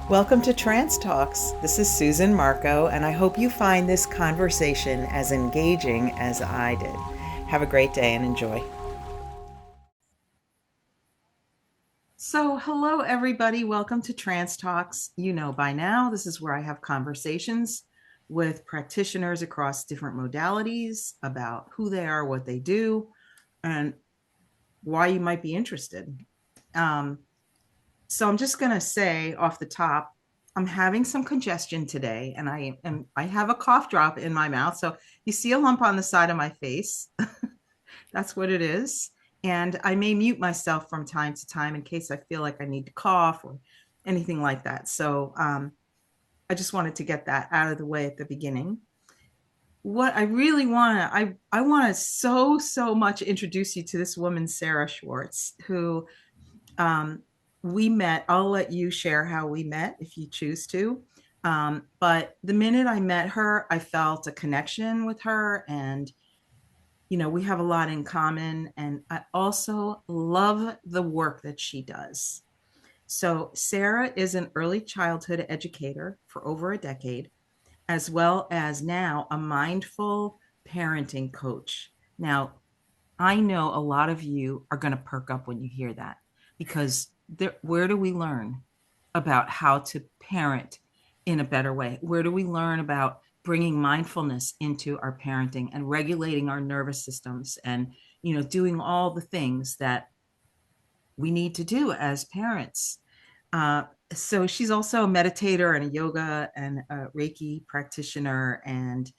Welcome to Trans Talks. This is Susan Marco, and I hope you find this conversation as engaging as I did. Have a great day and enjoy. So, hello, everybody. Welcome to Trans Talks. You know by now, this is where I have conversations with practitioners across different modalities about who they are, what they do, and why you might be interested. So I'm just going to say off the top, I'm having some congestion today, and I have a cough drop in my mouth. So you see a lump on the side of my face. That's what it is. And I may mute myself from time to time in case I feel like I need to cough or anything like that. So I just wanted to get that out of the way at the beginning. What I really want to, I want to so much introduce you to this woman, SarahSchwartz, who we met. I'll let you share how we met if you choose to. But the minute I met her, I felt a connection with her, and we have a lot in common. And I also love the work that she does. So Sarah is an early childhood educator for over a decade, as well as now a mindful parenting coach. Now, I know a lot of you are going to perk up when you hear that, because where do we learn about how to parent in a better way? Where do we learn about bringing mindfulness into our parenting and regulating our nervous systems and, doing all the things that we need to do as parents? So she's also a meditator and a yoga and a reiki practitioner, and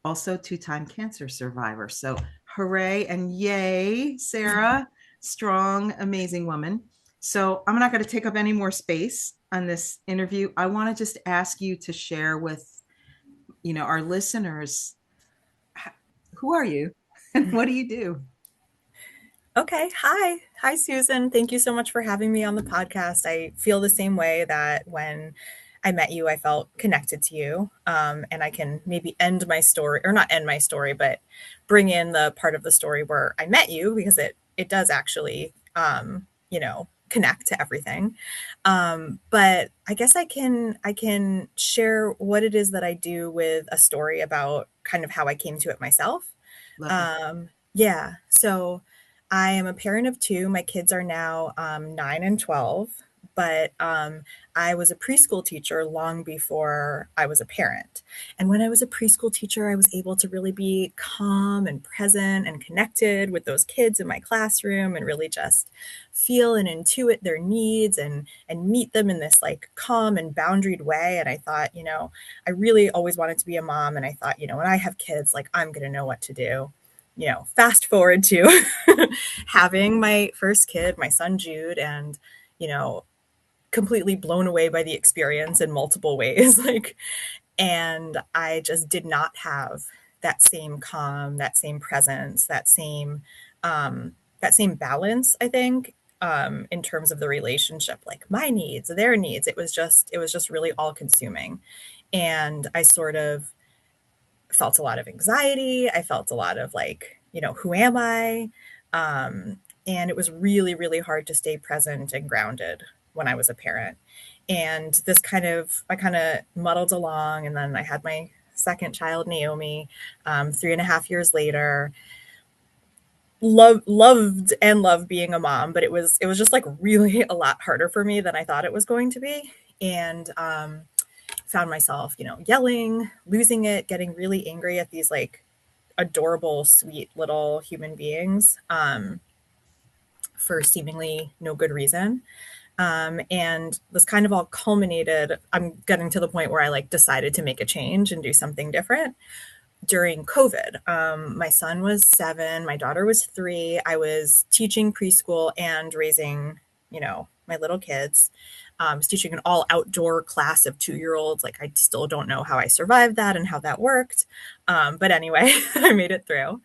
also two-time cancer survivor. So hooray and yay, Sarah, strong, amazing woman. So I'm not going to take up any more space on this interview. I want to just ask you to share with, our listeners, who are you and what do you do? Okay. Hi, Susan. Thank you so much for having me on the podcast. I feel the same way that when I met you, I felt connected to you. And I can maybe end my story, or not end my story, but bring in the part of the story where I met you, because it does actually, connect to everything. But I guess I can share what it is that I do with a story about kind of how I came to it myself. Love that. Yeah. So I am a parent of two. My kids are now 9 and 12, but I was a preschool teacher long before I was a parent. And when I was a preschool teacher, I was able to really be calm and present and connected with those kids in my classroom and really just feel and intuit their needs and meet them in this like calm and boundaried way. And I thought, I really always wanted to be a mom. And I thought, when I have kids, like I'm going to know what to do. Fast forward to having my first kid, my son Jude, and, completely blown away by the experience in multiple ways. And I just did not have that same calm, that same presence, that same balance, I think, in terms of the relationship, like my needs, their needs. It was just really all consuming. And I sort of felt a lot of anxiety. I felt a lot of like, who am I? And it was really, really hard to stay present and grounded when I was a parent. And I kind of muddled along. And then I had my second child, Naomi, 3.5 years later. Loved and loved being a mom, but it was just like really a lot harder for me than I thought it was going to be. And found myself, yelling, losing it, getting really angry at these like adorable, sweet little human beings for seemingly no good reason. And this kind of all culminated. I'm getting to the point where I like decided to make a change and do something different during COVID. My son was 7, my daughter was 3. I was teaching preschool and raising, my little kids. I was teaching an all outdoor class of 2-year-olds. Like, I still don't know how I survived that and how that worked. But anyway, I made it through.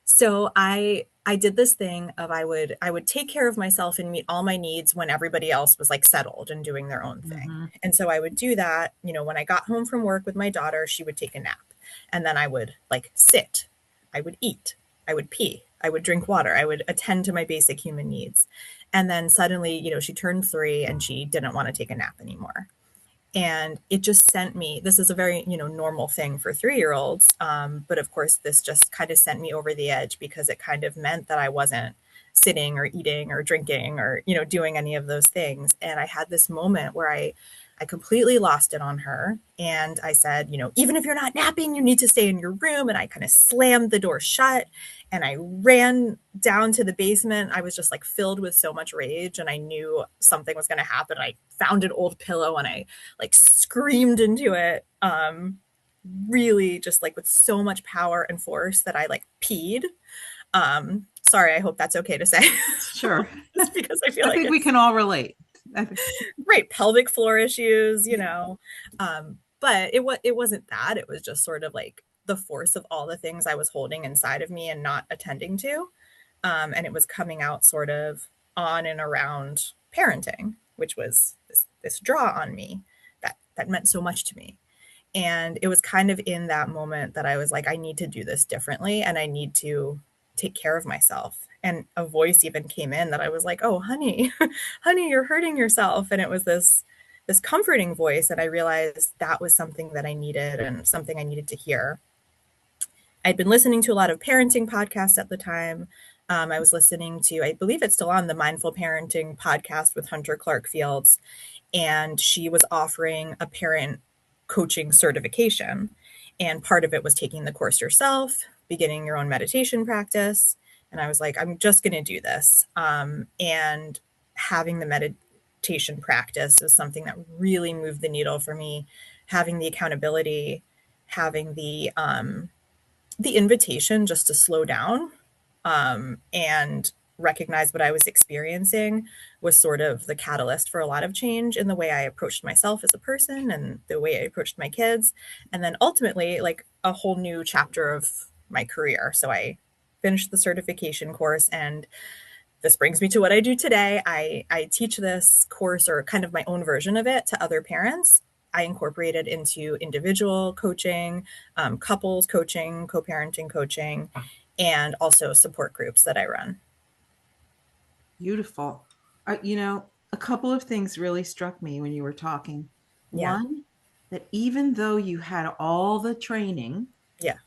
So I did this thing of I would take care of myself and meet all my needs when everybody else was like settled and doing their own thing. Mm-hmm. And so I would do that, when I got home from work with my daughter, she would take a nap. And then I would like sit, I would eat, I would pee, I would drink water, I would attend to my basic human needs. And then suddenly, she turned 3 and she didn't want to take a nap anymore. And it just sent me, this is a very, normal thing for 3-year-olds. But of course, this just kind of sent me over the edge because it kind of meant that I wasn't sitting or eating or drinking or, doing any of those things. And I had this moment where I completely lost it on her. And I said, even if you're not napping, you need to stay in your room. And I kind of slammed the door shut and I ran down to the basement. I was just like filled with so much rage and I knew something was going to happen. I found an old pillow and I like screamed into it. Really just like with so much power and force that I like peed. Sorry, I hope that's okay to say. Sure. Just because I feel I like think we can all relate. right, pelvic floor issues, but it wasn't that. It was just sort of like the force of all the things I was holding inside of me and not attending to. And it was coming out sort of on and around parenting, which was this draw on me that meant so much to me. And it was kind of in that moment that I was like, I need to do this differently and I need to take care of myself. And a voice even came in that I was like, oh, honey, honey, you're hurting yourself. And it was this comforting voice. And I realized that was something that I needed and something I needed to hear. I'd been listening to a lot of parenting podcasts at the time. I was listening to, I believe it's still on, the Mindful Parenting podcast with Hunter Clark Fields. And she was offering a parent coaching certification. And part of it was taking the course yourself, beginning your own meditation practice. And I was like, I'm just going to do this. And having the meditation practice was something that really moved the needle for me. Having the accountability, having the invitation just to slow down and recognize what I was experiencing was sort of the catalyst for a lot of change in the way I approached myself as a person and the way I approached my kids. And then ultimately, like a whole new chapter of my career. So I finished the certification course, and this brings me to what I do today. I teach this course, or kind of my own version of it, to other parents. I incorporate it into individual coaching, couples coaching, co-parenting coaching, and also support groups that I run. Beautiful. A couple of things really struck me when you were talking. Yeah. One, that even though you had all the training, Yeah.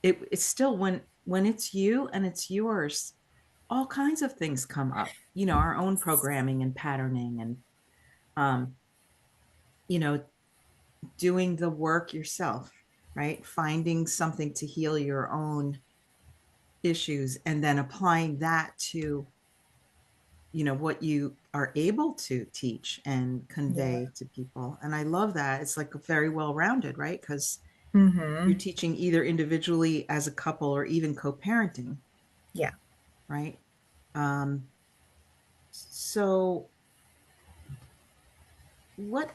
it's still when it's you and it's yours, all kinds of things come up. Our own programming and patterning and um, you know, doing the work yourself, right? Finding something to heal your own issues and then applying that to what you are able to teach and Yeah. convey to people. And I love that. It's like very well rounded, right? Because you're Mm-hmm. teaching either individually as a couple or even co-parenting, Yeah. right? um so what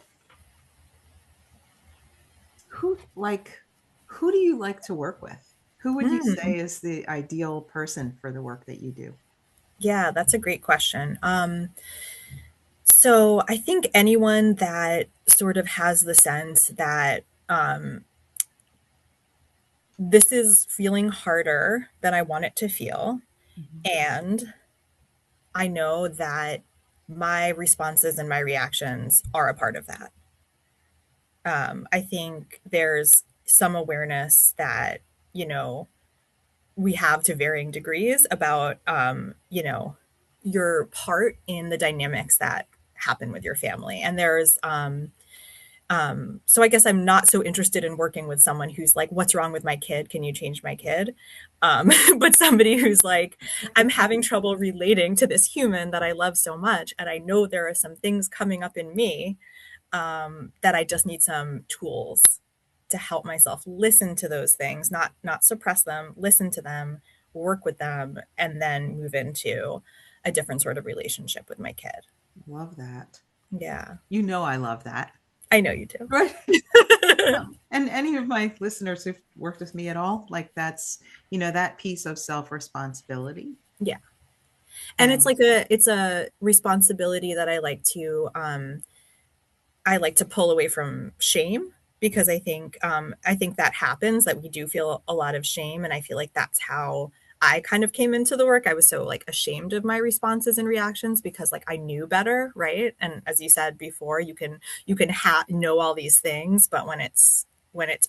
who like who do you like to work with? Who would you Mm. say is the ideal person for the work that you do? Yeah, that's a great question. So I think anyone that sort of has the sense that this is feeling harder than I want it to feel, Mhm. and I know that my responses and my reactions are a part of that. I think there's some awareness that, you know, we have to varying degrees about, your part in the dynamics that happen with your family. And so I guess I'm not so interested in working with someone who's like, what's wrong with my kid? Can you change my kid? But somebody who's like, I'm having trouble relating to this human that I love so much. And I know there are some things coming up in me that I just need some tools to help myself listen to those things, not suppress them, listen to them, work with them, and then move into a different sort of relationship with my kid. Love that. Yeah, I love that. I know you do. Right. And any of my listeners who've worked with me at all, like that's, that piece of self-responsibility. Yeah. And And it's a responsibility that I like to pull away from shame, because I think that happens, that we do feel a lot of shame, and I feel like that's how I kind of came into the work, I was so like ashamed of my responses and reactions because like I knew better, right? And as you said before, you can know all these things, but when it's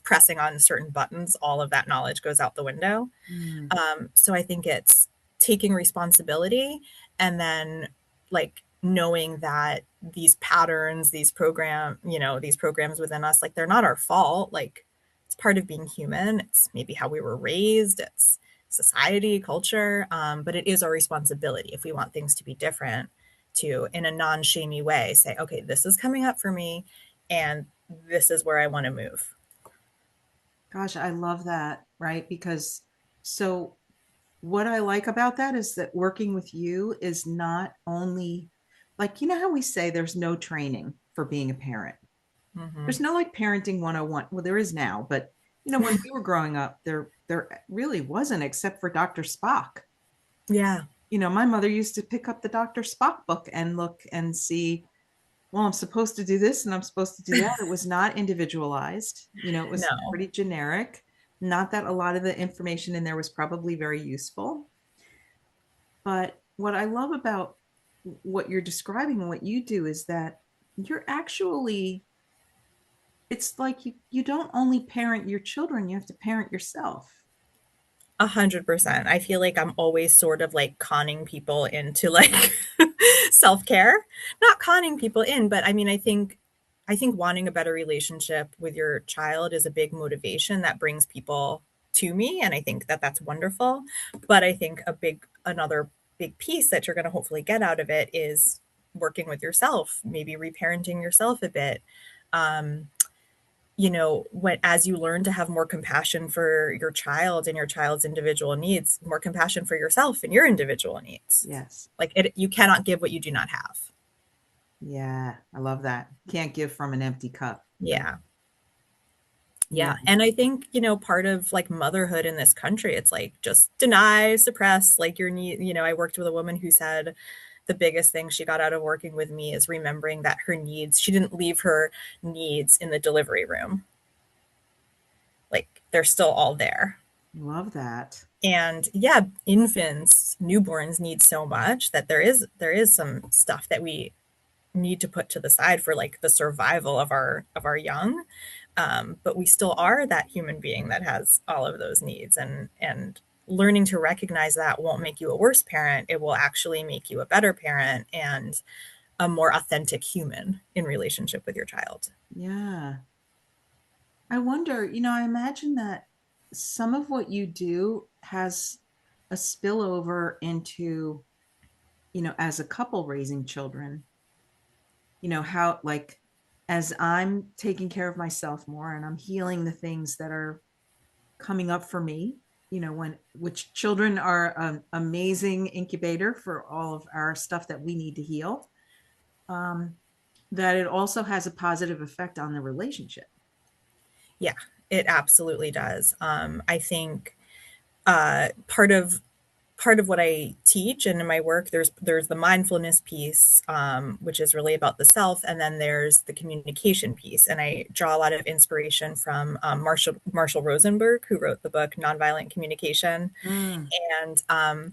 pressing on certain buttons, all of that knowledge goes out the window. Mm. So I think it's taking responsibility and then like knowing that these patterns, these programs within us, like they're not our fault. Like it's part of being human. It's maybe how we were raised. It's society, culture, but it is our responsibility if we want things to be different to, in a non-shamey way, say, okay, this is coming up for me, and this is where I want to move. Gosh, I love that, right? Because so what I like about that is that working with you is not only like, you know how we say there's no training for being a parent. Mm-hmm. There's no like parenting 101. Well, there is now, but when we were growing up, there really wasn't except for Dr. Spock. Yeah. My mother used to pick up the Dr. Spock book and look and see, well, I'm supposed to do this and I'm supposed to do that. It was not individualized. It was No. pretty generic. Not that a lot of the information in there was probably very useful. But what I love about what you're describing and what you do is that you're actually, it's like you don't only parent your children, you have to parent yourself. 100%. I feel like I'm always sort of like conning people into like self-care. Not conning people in, but I mean, I think wanting a better relationship with your child is a big motivation that brings people to me, and I think that that's wonderful. But I think another big piece that you're going to hopefully get out of it is working with yourself, maybe reparenting yourself a bit. Um, when as you learn to have more compassion for your child and your child's individual needs, more compassion for yourself and your individual needs. Yes. Like you cannot give what you do not have. Yeah, I love that. Can't give from an empty cup. Yeah. Yeah. Yeah. And I think, part of like motherhood in this country, it's like just deny, suppress like your need. I worked with a woman who said the biggest thing she got out of working with me is remembering that she didn't leave her needs in the delivery room. Like they're still all there. Love that. And yeah, infants, newborns need so much that there is some stuff that we need to put to the side for like the survival of our young. But we still are that human being that has all of those needs, and learning to recognize that won't make you a worse parent. It will actually make you a better parent and a more authentic human in relationship with your child. Yeah. I wonder, I imagine that some of what you do has a spillover into, as a couple raising children, how, like, as I'm taking care of myself more and I'm healing the things that are coming up for me, which children are an amazing incubator for all of our stuff that we need to heal, um, that it also has a positive effect on the relationship. Yeah, it absolutely does. I think part of what I teach and in my work, there's the mindfulness piece, which is really about the self, and then there's the communication piece. And I draw a lot of inspiration from Marshall Rosenberg, who wrote the book Nonviolent Communication. Mm, And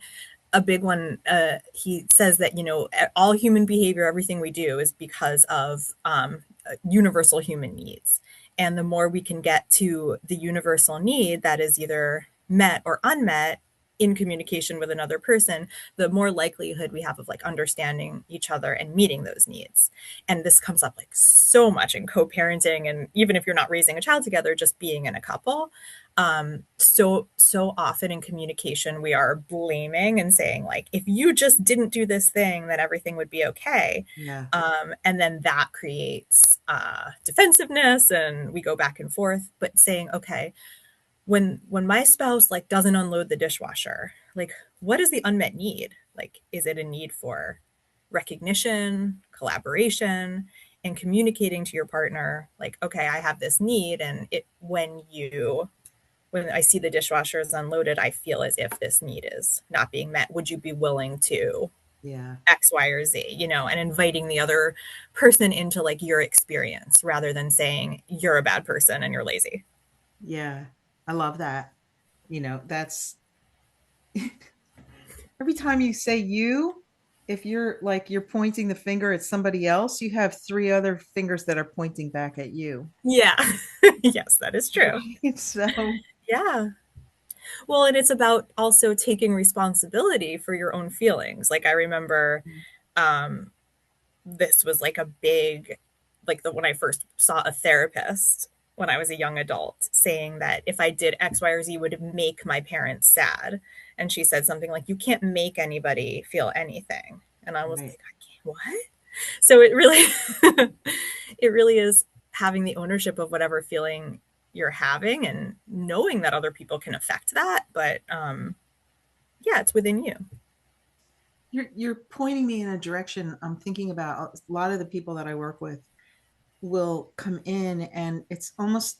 a big one, he says that all human behavior, everything we do, is because of universal human needs. And the more we can get to the universal need that is either met or unmet in communication with another person, the more likelihood we have of like understanding each other and meeting those needs. And this comes up like so much in co-parenting, and even if you're not raising a child together, just being in a couple. So often in communication we are blaming and saying like, if you just didn't do this thing, then everything would be okay. yeah. And then that creates defensiveness, and we go back and forth. But saying, okay, when my spouse like doesn't unload the dishwasher, like what is the unmet need? Like, is it a need for recognition, collaboration, and communicating to your partner like, okay, I have this need, and when I see the dishwasher is unloaded, I feel as if this need is not being met. Would you be willing to Yeah. X, Y, or Z, and inviting the other person into like your experience rather than saying you're a bad person and you're lazy. Yeah. I love that. That's every time you say you, if you're like you're pointing the finger at somebody else, you have three other fingers that are pointing back at you. Yeah. Yes, that is true. Right? So, Yeah. Well, and it's about also taking responsibility for your own feelings. Like I remember um this was like a big like the when I first saw a therapist when I was a young adult saying that if I did X, Y, or Z would make my parents sad. And she said something like, you can't make anybody feel anything. And I was right. like, I can't what? So it really it really is having the ownership of whatever feeling you're having and knowing that other people can affect that. But yeah, it's within you. You're pointing me in a direction I'm thinking about. A lot of the people that I work with will come in, and it's almost,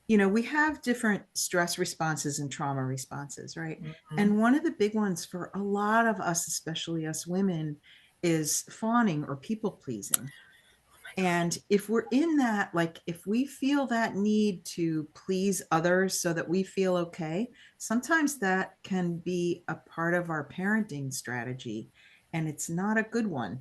we have different stress responses and trauma responses, right? Mm-hmm. And one of the big ones for a lot of us, especially us women, is fawning or people pleasing. Oh my God. And if we're in that, like if we feel that need to please others so that we feel okay, sometimes that can be a part of our parenting strategy, and it's not a good one.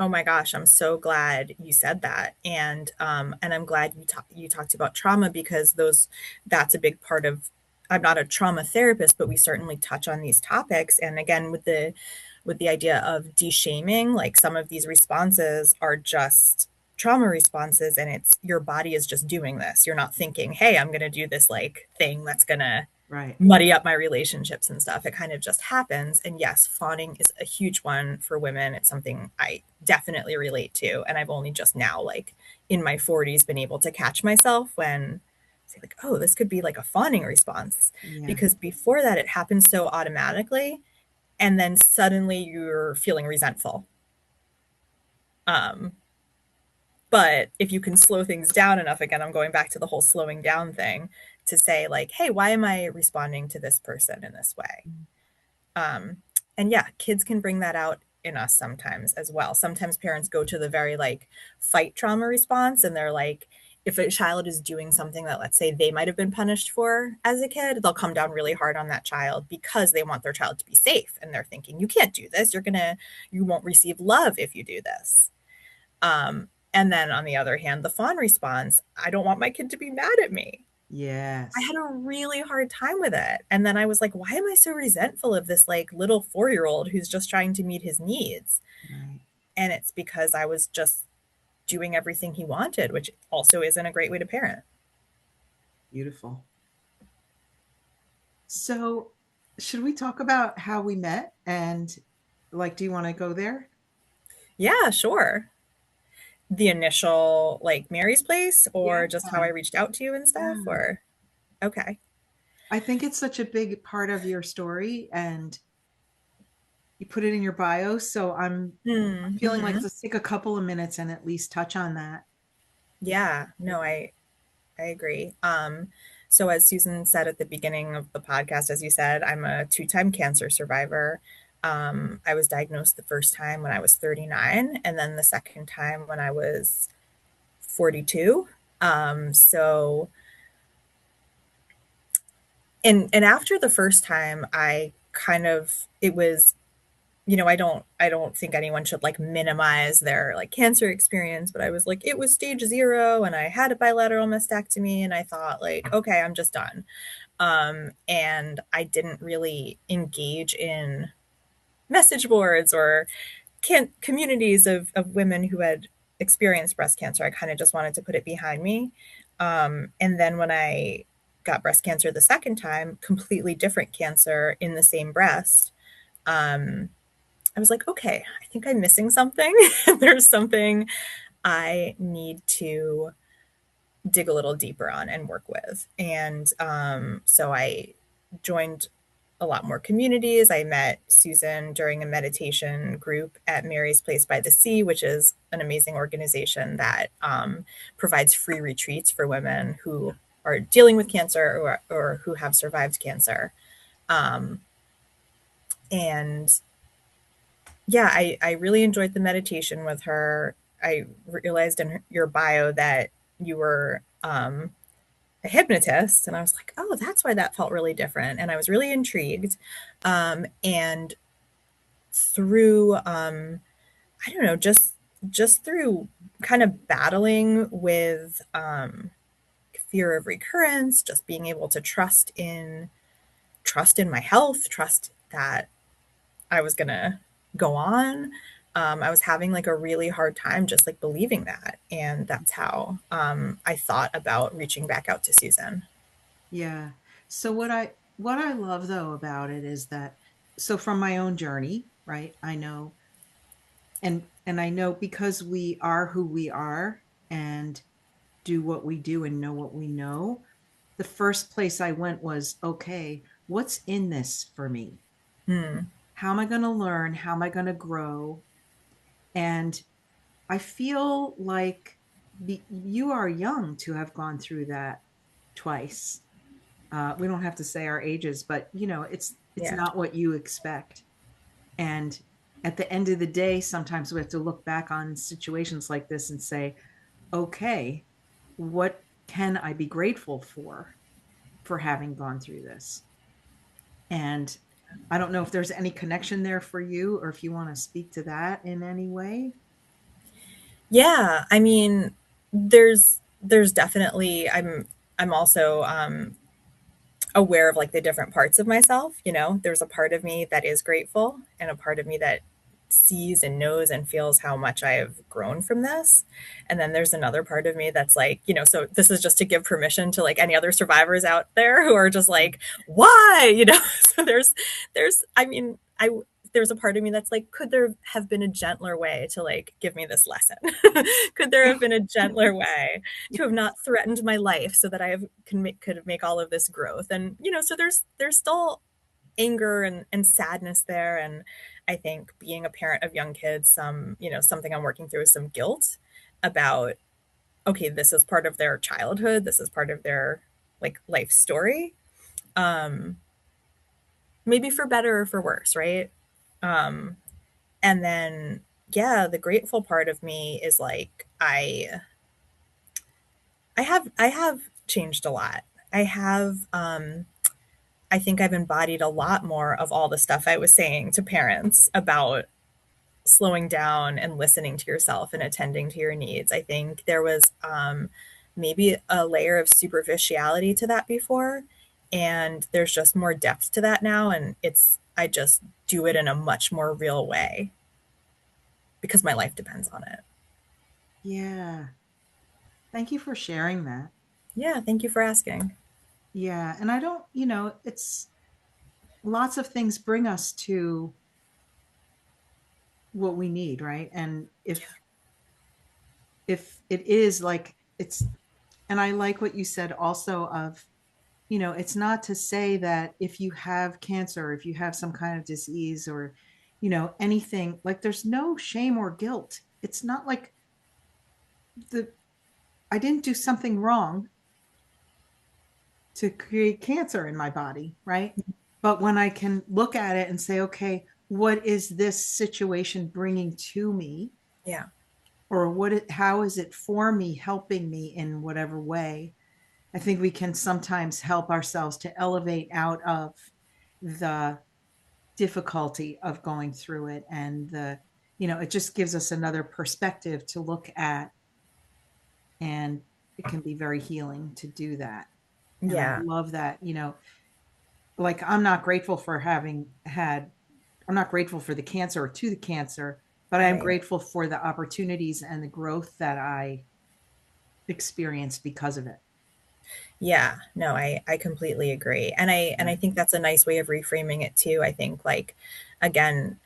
Oh my gosh, I'm so glad you said that, and I'm glad you talked about trauma because those that's a big part of. I'm not a trauma therapist, but we certainly touch on these topics. And again, with the idea of de-shaming, like some of these responses are just trauma responses, and it's your body is just doing this. You're not thinking, "Hey, I'm going to do this like thing that's going to Right. muddy up my relationships and stuff." It kind of just happens. And yes, fawning is a huge one for women. It's something I definitely relate to. And I've only just now, like in my 40s, been able to catch myself when I say, like, oh, this could be like a fawning response. Yeah. Because before that, it happens so automatically. And then suddenly you're feeling resentful. Um, but if you can slow things down enough, again, I'm going back to the whole slowing down thing to say, like, hey, why am I responding to this person in this way? Um, and yeah, kids can bring that out in us sometimes as well. Sometimes parents go to the very like fight trauma response and they're like, if a child is doing something that let's say they might have been punished for as a kid, they'll come down really hard on that child because they want their child to be safe. And they're thinking, you can't do this. You won't receive love if you do this. And then on the other hand, the fawn response, I don't want my kid to be mad at me. I Yes. had a really hard time with it. And then I was like, why am I so resentful of this like little 4-year-old who's just trying to meet his needs? Right. And it's because I was just doing everything he wanted, which also isn't a great way to parent. Beautiful. So, should we talk about how we met, and like, do you want to go there? Yeah, sure. The initial like Mary's place Yeah. or just how I reached out to you and stuff Yeah. or okay. I think it's such a big part of your story, and you put it in your bio. So I'm feeling like Mm-hmm. let's take a couple of minutes and at least touch on that. Yeah, no, I agree. So as Susan said at the beginning of the podcast, as you said, I'm a two-time cancer survivor. I was diagnosed the first time when I was 39, and then the second time when I was 42. So and after the first time, I kind of it was I don't think anyone should like minimize their like cancer experience, but I was like, it was stage 0 and I had a bilateral mastectomy and I thought like, okay, I'm just done. And I didn't really engage in message boards or communities of women who had experienced breast cancer. I kind of just wanted to put it behind me. And then when I got breast cancer the second time, completely different cancer in the same breast. Um, I was like, okay, I think I'm missing something. There's something I need to dig a little deeper on and work with. And so I joined a lot more communities. I met Susan during a meditation group at Mary's Place by the Sea, which is an amazing organization that provides free retreats for women who are dealing with cancer or who have survived cancer. Um, and yeah, I really enjoyed the meditation with her. I realized in your bio that you were a hypnotist, and I was like, oh, that's why that felt really different. And I was really intrigued. And through, I don't know, just through kind of battling with fear of recurrence, just being able to trust in my health, trust that I was gonna go on. I was having like a really hard time just like believing that, and that's how I thought about reaching back out to Susan. Yeah. So what I love though about it is that, so from my own journey, right? I know, and I know because we are who we are and do what we do and know what we know, the first place I went was, okay, what's in this for me? Hmm. How am I going to learn? How am I going to grow? And I feel like you are young to have gone through that twice. We don't have to say our ages, but it's Yeah. not what you expect. And at the end of the day, sometimes we have to look back on situations like this and say, okay, what can I be grateful for having gone through this? And I don't know if there's any connection there for you or if you want to speak to that in any way. Yeah, I mean, there's definitely I'm also aware of like the different parts of myself, you know. There's a part of me that is grateful and a part of me that sees and knows and feels how much I have grown from this. And then there's another part of me that's like, you know, so this is just to give permission to like any other survivors out there who are just like, why, you know? So there's I mean, I there's a part of me that's like, could there have been a gentler way to like give me this lesson? Could there have been a gentler way to have not threatened my life so that could make all of this growth? And you know, so there's still anger and sadness there. And I think being a parent of young kids, you know, something I'm working through is some guilt about, okay, this is part of their childhood, this is part of their like life story, um maybe for better or for worse, right? um and then yeah, the grateful part of me is like I have changed a lot. I have I think I've embodied a lot more of all the stuff I was saying to parents about slowing down and listening to yourself and attending to your needs. I think there was maybe a layer of superficiality to that before, and there's just more depth to that now. And I just do it in a much more real way because my life depends on it. Yeah. Thank you for sharing that. Yeah, thank you for asking. Yeah. And I don't, it's lots of things bring us to what we need, right? And if it is like it's, and I like what you said also of, it's not to say that if you have cancer, if you have some kind of disease or, anything, like there's no shame or guilt. It's not like the I didn't do something wrong to create cancer in my body, right? But when I can look at it and say, okay, what is this situation bringing to me? Yeah. Or how is it for me, helping me in whatever way? I think we can sometimes help ourselves to elevate out of the difficulty of going through it. And it just gives us another perspective to look at. And it can be very healing to do that. And I Yeah. love that, like I'm not grateful for I'm not grateful for the cancer or to the cancer, but I am Right. grateful for the opportunities and the growth that I experienced because of it. Yeah, no, I completely agree. And Yeah. I think that's a nice way of reframing it too. I think like again,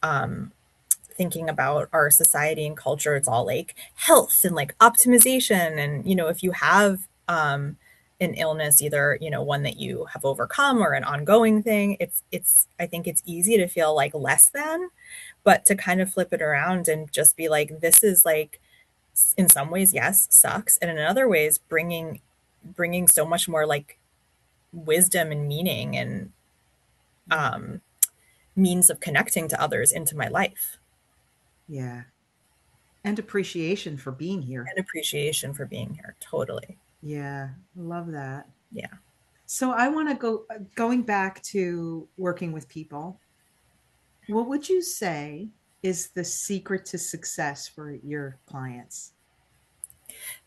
thinking about our society and culture, it's all like health and like optimization. And, you know, if you have an illness, either, you know, one that you have overcome or an ongoing thing, I think it's easy to feel like less than, but to kind of flip it around and just be like, this is like, in some ways, yes, sucks. And in other ways, bringing so much more like wisdom and meaning and Mm. means of connecting to others into my life, Yeah. And appreciation for being here. and appreciation for being here. Totally. Yeah. Love that. Yeah. So I want to going back to working with people. What would you say is the secret to success for your clients?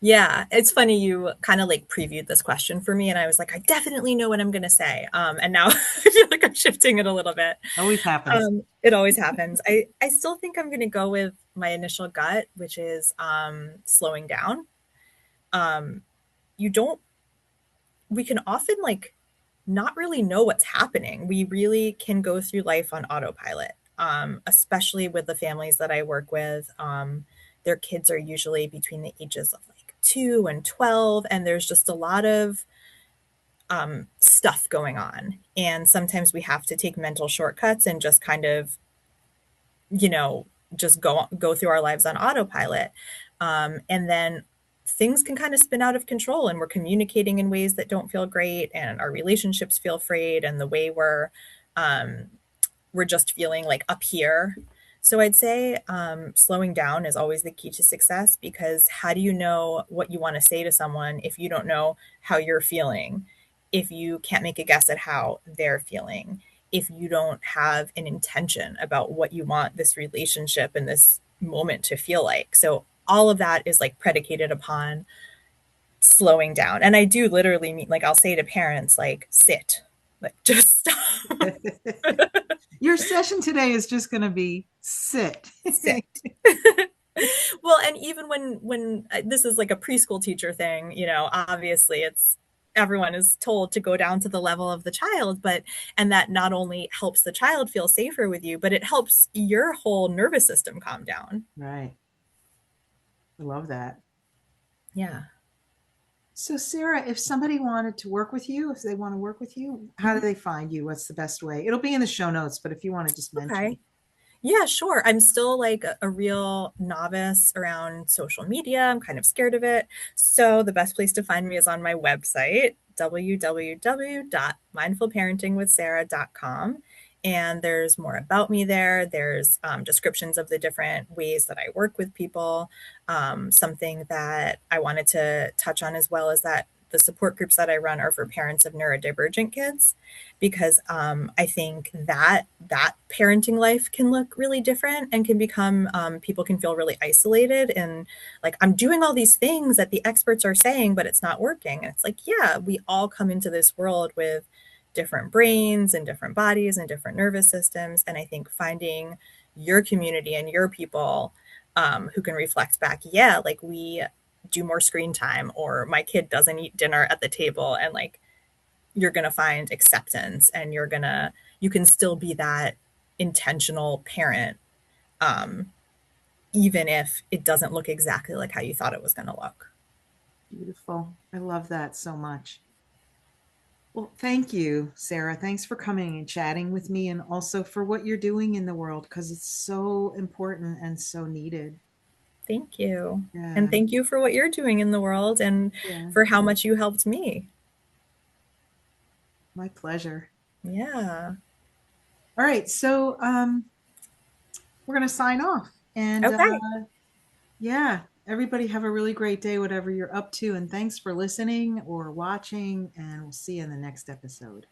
Yeah, it's funny you kind of like previewed this question for me, and I was like, I definitely know what I'm going to say. And now I feel like I'm shifting it a little bit. Always happens. It always happens. I still think I'm going to go with my initial gut, which is slowing down. Um, you don't, we can often like not really know what's happening. We really can go through life on autopilot, especially with the families that I work with. Their kids are usually between the ages of like 2 and 12, and there's just a lot of stuff going on. And sometimes we have to take mental shortcuts and just kind of, you know, just go through our lives on autopilot. And then things can kind of spin out of control, and we're communicating in ways that don't feel great, and our relationships feel frayed, and the way um, we're just feeling like up here. So I'd say slowing down is always the key to success, because how do you know what you want to say to someone if you don't know how you're feeling, if you can't make a guess at how they're feeling, if you don't have an intention about what you want this relationship and this moment to feel like? So all of that is like predicated upon slowing down. And I do literally mean, like, I'll say to parents, like, sit, like, just stop. Your session today is just going to be sit. Sit. Well, and even when this is like a preschool teacher thing, you know, obviously it's everyone is told to go down to the level of the child, but and that not only helps the child feel safer with you, but it helps your whole nervous system calm down. Right. I love that. Yeah. So, Sarah, if somebody wanted to work with you, if they want to work with you, how do Mhm. they find you? What's the best way? It'll be in the show notes, but if you want to just mention. Okay. Yeah, sure. I'm still like a real novice around social media. I'm kind of scared of it. So the best place to find me is on my website, www.mindfulparentingwithsarah.com. And there's more about me there. There's descriptions of the different ways that I work with people. Something that I wanted to touch on as well is that the support groups that I run are for parents of neurodivergent kids, because I think that that parenting life can look really different and can become people can feel really isolated, and like, I'm doing all these things that the experts are saying, but it's not working. And it's like, yeah, we all come into this world with different brains and different bodies and different nervous systems, and I think finding your community and your people who can reflect back, yeah, like, we do more screen time, or my kid doesn't eat dinner at the table, and like, you're going to find acceptance, and you can still be that intentional parent, um, even if it doesn't look exactly like how you thought it was going to look. Beautiful. I love that so much. Well, thank you, Sarah. Thanks for coming and chatting with me, and also for what you're doing in the world, because it's so important and so needed. Thank you. And Yeah. thank you for what you're doing in the world, and Yeah. for how much you helped me. My pleasure. Yeah. All right. So, we're going to sign off. And Okay. yeah, everybody have a really great day, whatever you're up to. And thanks for listening or watching. And we'll see you in the next episode.